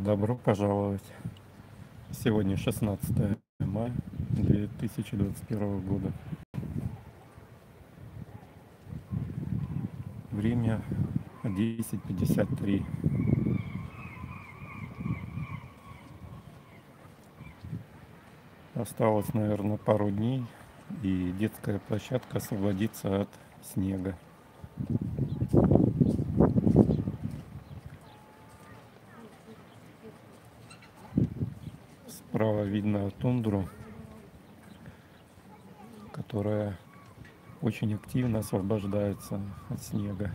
Добро пожаловать. Сегодня 16 мая 2021 года. Время 10:53. Осталось, наверное, пару дней, и детская площадка освободится от снега. Справа видно тундру, которая очень активно освобождается от снега.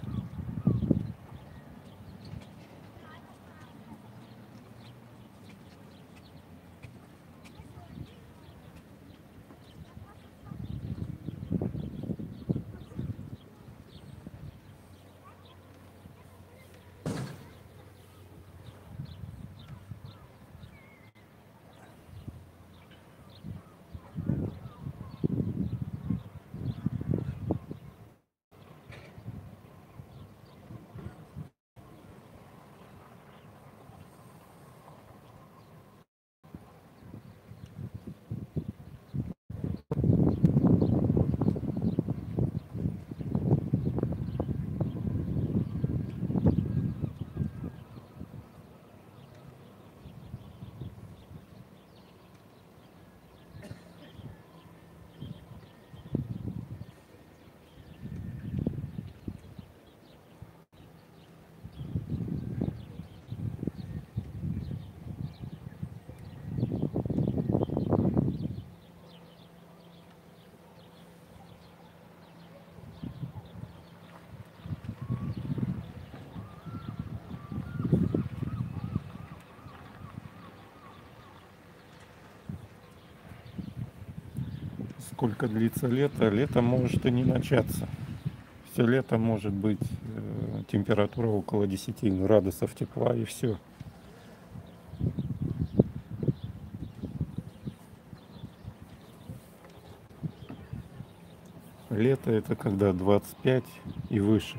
Сколько длится лето? Лето может и не начаться. Все лето может быть температура около 10 градусов тепла, и все. Лето это когда 25 и выше.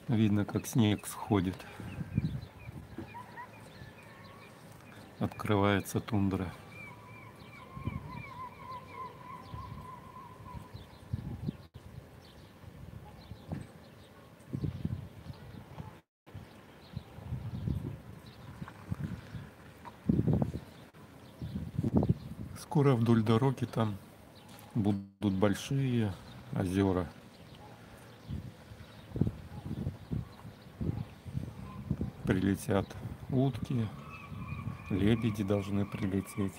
Видно, как снег сходит. Открывается тундра. Скоро вдоль дороги там будут большие озера. Прилетят утки, лебеди должны прилететь.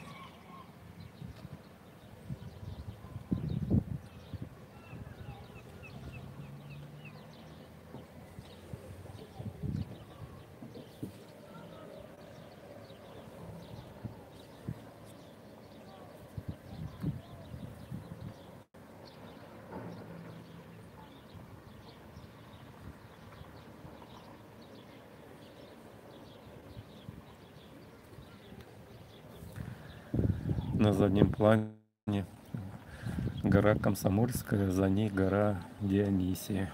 На заднем плане гора Комсомольская, за ней гора Дионисия.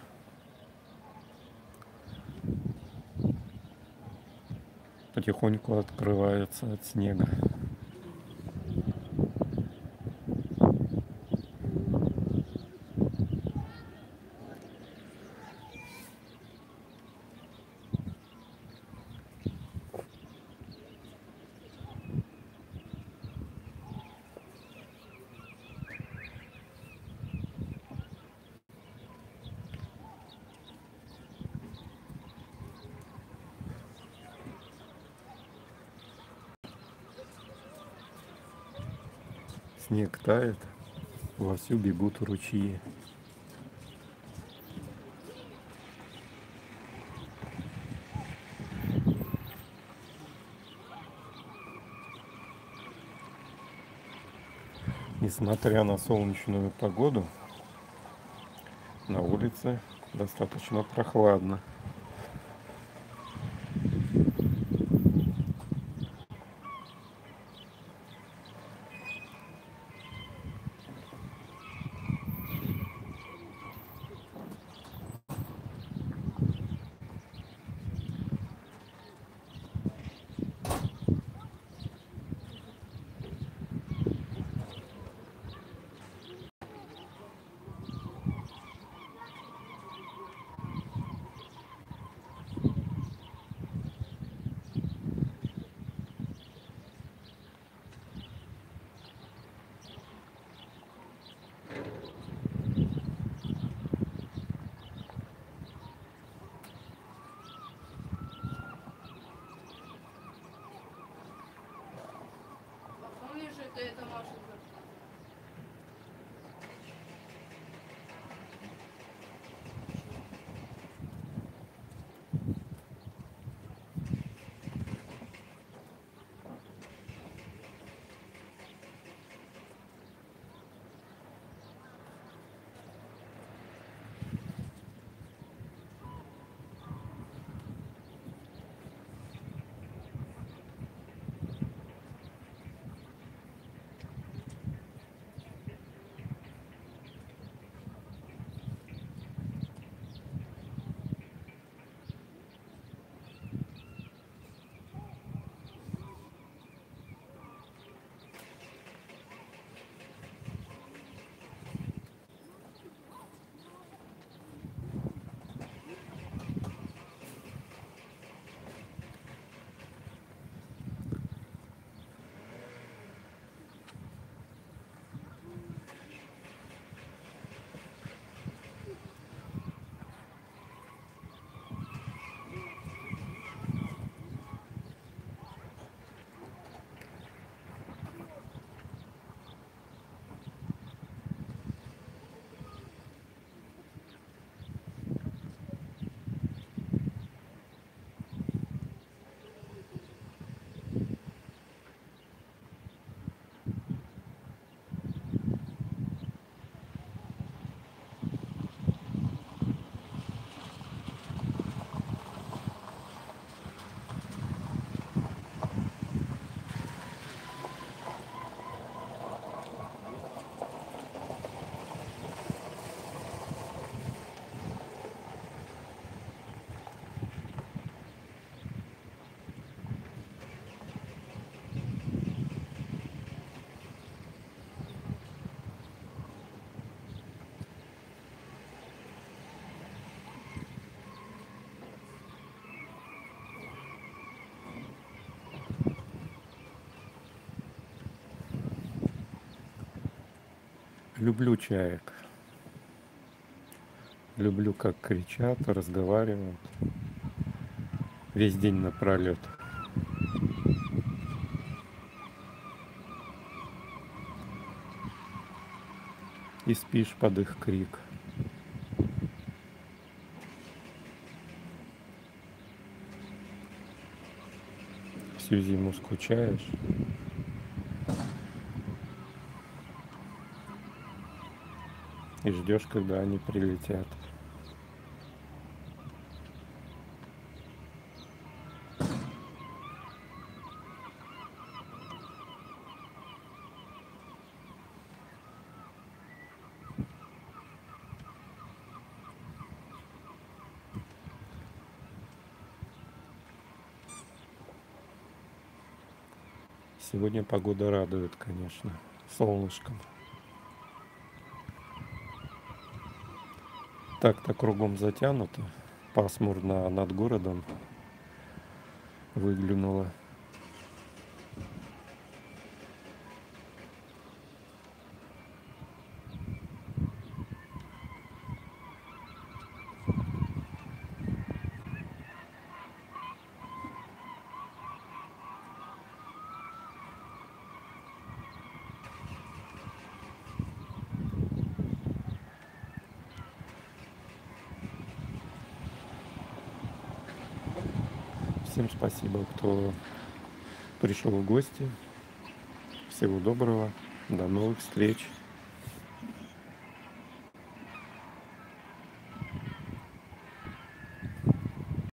Потихоньку открывается от снега. Снег тает, вовсю бегут ручьи. Несмотря на солнечную погоду, на улице достаточно прохладно. Помнишь, это Маша? Люблю чаек. Люблю, как кричат, разговаривают весь день напролет. И спишь под их крик. Всю зиму скучаешь. И ждешь, когда они прилетят. Сегодня погода радует, конечно, солнышком. Так-то кругом затянуто, пасмурно над городом выглянуло. Всем спасибо, кто пришел в гости. Всего доброго. До новых встреч.